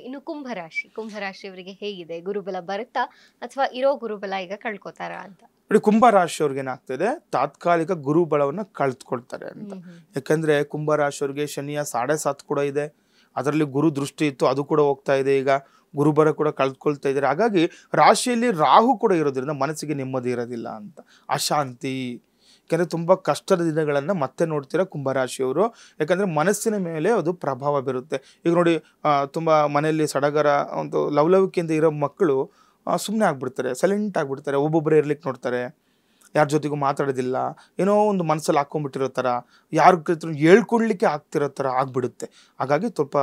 ಇನ್ನು ಕುಂಭರಾಶಿಯವರಿಗೆ ಹೇಗಿದೆ? ಗುರುಬಲ ಬರುತ್ತಾ ಅಥವಾ ಇರೋ ಗುರುಬಲ ಈಗ ಕಳ್ಕೊತಾರಾ ಅಂತ? ನೋಡಿ, ಕುಂಭ ರಾಶಿಯವ್ರಿಗೆ ಏನಾಗ್ತದೆ, ತಾತ್ಕಾಲಿಕ ಗುರುಬಲವನ್ನ ಕಳ್ಕೊಳ್ತಾರೆ ಅಂತ. ಯಾಕಂದ್ರೆ ಕುಂಭ ರಾಶಿಯವ್ರಿಗೆ ಶನಿಯ 7.5 ಕೂಡ ಇದೆ, ಅದರಲ್ಲಿ ಗುರು ದೃಷ್ಟಿ ಇತ್ತು, ಅದು ಕೂಡ ಹೋಗ್ತಾ ಇದೆ. ಈಗ ಗುರುಬಲ ಕೂಡ ಕಳ್ಕೊಳ್ತಾ ಇದ್ದಾರೆ. ಹಾಗಾಗಿ ರಾಶಿಯಲ್ಲಿ ರಾಹು ಕೂಡ ಇರೋದ್ರಿಂದ ಮನಸ್ಸಿಗೆ ನೆಮ್ಮದಿ ಇರೋದಿಲ್ಲ ಅಂತ, ಅಶಾಂತಿ. ಯಾಕಂದರೆ ತುಂಬ ಕಷ್ಟದ ದಿನಗಳನ್ನು ಮತ್ತೆ ನೋಡ್ತೀರಾ ಕುಂಭರಾಶಿಯವರು. ಯಾಕಂದರೆ ಮನಸ್ಸಿನ ಮೇಲೆ ಅದು ಪ್ರಭಾವ ಬೀರುತ್ತೆ. ಈಗ ನೋಡಿ, ತುಂಬ ಮನೆಯಲ್ಲಿ ಸಡಗರ ಒಂದು ಲವಲವಿಕೆಯಿಂದ ಇರೋ ಮಕ್ಕಳು ಸುಮ್ಮನೆ ಆಗ್ಬಿಡ್ತಾರೆ, ಸೈಲೆಂಟ್ ಆಗಿಬಿಡ್ತಾರೆ, ಒಬ್ಬೊಬ್ಬರೇ ಇರ್ಲಿಕ್ಕೆ ನೋಡ್ತಾರೆ, ಯಾರ ಜೊತೆಗೂ ಮಾತಾಡೋದಿಲ್ಲ, ಏನೋ ಒಂದು ಮನಸ್ಸಲ್ಲಿ ಹಾಕ್ಕೊಂಡ್ಬಿಟ್ಟಿರೋ ಥರ, ಯಾರ ಕೈತ್ರ ಹೇಳ್ಕೊಡ್ಲಿಕ್ಕೆ ಆಗ್ತಿರೋ ಥರ ಆಗ್ಬಿಡುತ್ತೆ. ಹಾಗಾಗಿ ಸ್ವಲ್ಪ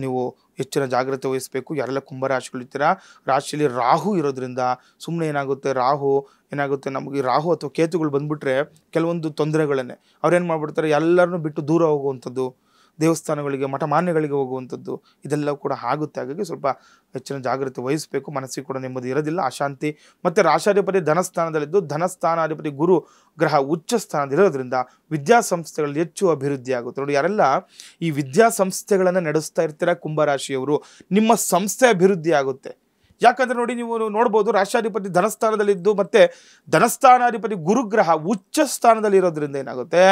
ನೀವು ಹೆಚ್ಚಿನ ಜಾಗ್ರತೆ ವಹಿಸಬೇಕು. ಯಾರೆಲ್ಲ ಕುಂಭರಾಶಿಗಳಿರ್ತೀರಾ, ರಾಶಿಯಲ್ಲಿ ರಾಹು ಇರೋದ್ರಿಂದ ಸುಮ್ಮನೆ ಏನಾಗುತ್ತೆ, ನಮಗೆ ರಾಹು ಅಥವಾ ಕೇತುಗಳು ಬಂದ್ಬಿಟ್ರೆ ಕೆಲವೊಂದು ತೊಂದರೆಗಳನ್ನೇ ಅವ್ರೇನು ಮಾಡ್ಬಿಡ್ತಾರೆ, ಎಲ್ಲರನ್ನೂ ಬಿಟ್ಟು ದೂರ ಹೋಗುವಂಥದ್ದು, ದೇವಸ್ಥಾನಗಳಿಗೆ ಮಠ ಮಾನ್ಯಗಳಿಗೆ ಹೋಗುವಂಥದ್ದು, ಇದೆಲ್ಲ ಕೂಡ ಆಗುತ್ತೆ. ಹಾಗಾಗಿ ಸ್ವಲ್ಪ ಹೆಚ್ಚಿನ ಜಾಗ್ರತೆ ವಹಿಸಬೇಕು. ಮನಸ್ಸಿಗೆ ಕೂಡ ನೆಮ್ಮದಿ ಇರೋದಿಲ್ಲ, ಅಶಾಂತಿ. ಮತ್ತು ರಾಶಾಧಿಪತಿ ಧನಸ್ಥಾನದಲ್ಲಿದ್ದು ಧನಸ್ಥಾನಾಧಿಪತಿ ಗುರು ಗ್ರಹ ಉಚ್ಚ ಸ್ಥಾನದಲ್ಲಿರೋದ್ರಿಂದ ವಿದ್ಯಾಸಂಸ್ಥೆಗಳಲ್ಲಿ ಹೆಚ್ಚು ಅಭಿವೃದ್ಧಿ ಆಗುತ್ತೆ. ನೋಡಿ, ಯಾರೆಲ್ಲ ಈ ವಿದ್ಯಾಸಂಸ್ಥೆಗಳನ್ನು ನಡೆಸ್ತಾ ಇರ್ತೀರ ಕುಂಭರಾಶಿಯವರು, ನಿಮ್ಮ ಸಂಸ್ಥೆ ಅಭಿವೃದ್ಧಿ ಆಗುತ್ತೆ. ಯಾಕಂದರೆ ನೋಡಿ, ನೀವು ನೋಡ್ಬೋದು, ರಾಷ್ಟ್ರಾಧಿಪತಿ ಧನಸ್ಥಾನದಲ್ಲಿದ್ದು ಮತ್ತು ಧನಸ್ಥಾನಾಧಿಪತಿ ಗುರುಗ್ರಹ ಉಚ್ಚ ಸ್ಥಾನದಲ್ಲಿರೋದ್ರಿಂದ ಏನಾಗುತ್ತೆ,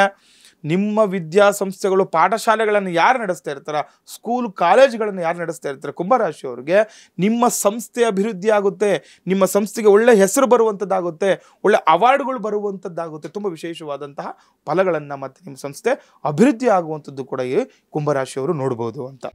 ನಿಮ್ಮ ವಿದ್ಯಾಸಂಸ್ಥೆಗಳು ಪಾಠಶಾಲೆಗಳನ್ನು ಯಾರು ನಡೆಸ್ತಾ ಇರ್ತಾರ, ಸ್ಕೂಲ್ ಕಾಲೇಜುಗಳನ್ನು ಯಾರು ನಡೆಸ್ತಾ ಇರ್ತಾರೆ ಕುಂಭರಾಶಿಯವರಿಗೆ, ನಿಮ್ಮ ಸಂಸ್ಥೆ ಅಭಿವೃದ್ಧಿ ಆಗುತ್ತೆ, ನಿಮ್ಮ ಸಂಸ್ಥೆಗೆ ಒಳ್ಳೆ ಹೆಸರು ಬರುವಂಥದ್ದಾಗುತ್ತೆ, ಒಳ್ಳೆ ಅವಾರ್ಡ್ಗಳು ಬರುವಂಥದ್ದಾಗುತ್ತೆ. ತುಂಬ ವಿಶೇಷವಾದಂತಹ ಫಲಗಳನ್ನು ಮತ್ತು ನಿಮ್ಮ ಸಂಸ್ಥೆ ಅಭಿವೃದ್ಧಿ ಆಗುವಂಥದ್ದು ಕೂಡ ಈ ಕುಂಭರಾಶಿಯವರು ನೋಡ್ಬೋದು ಅಂತ.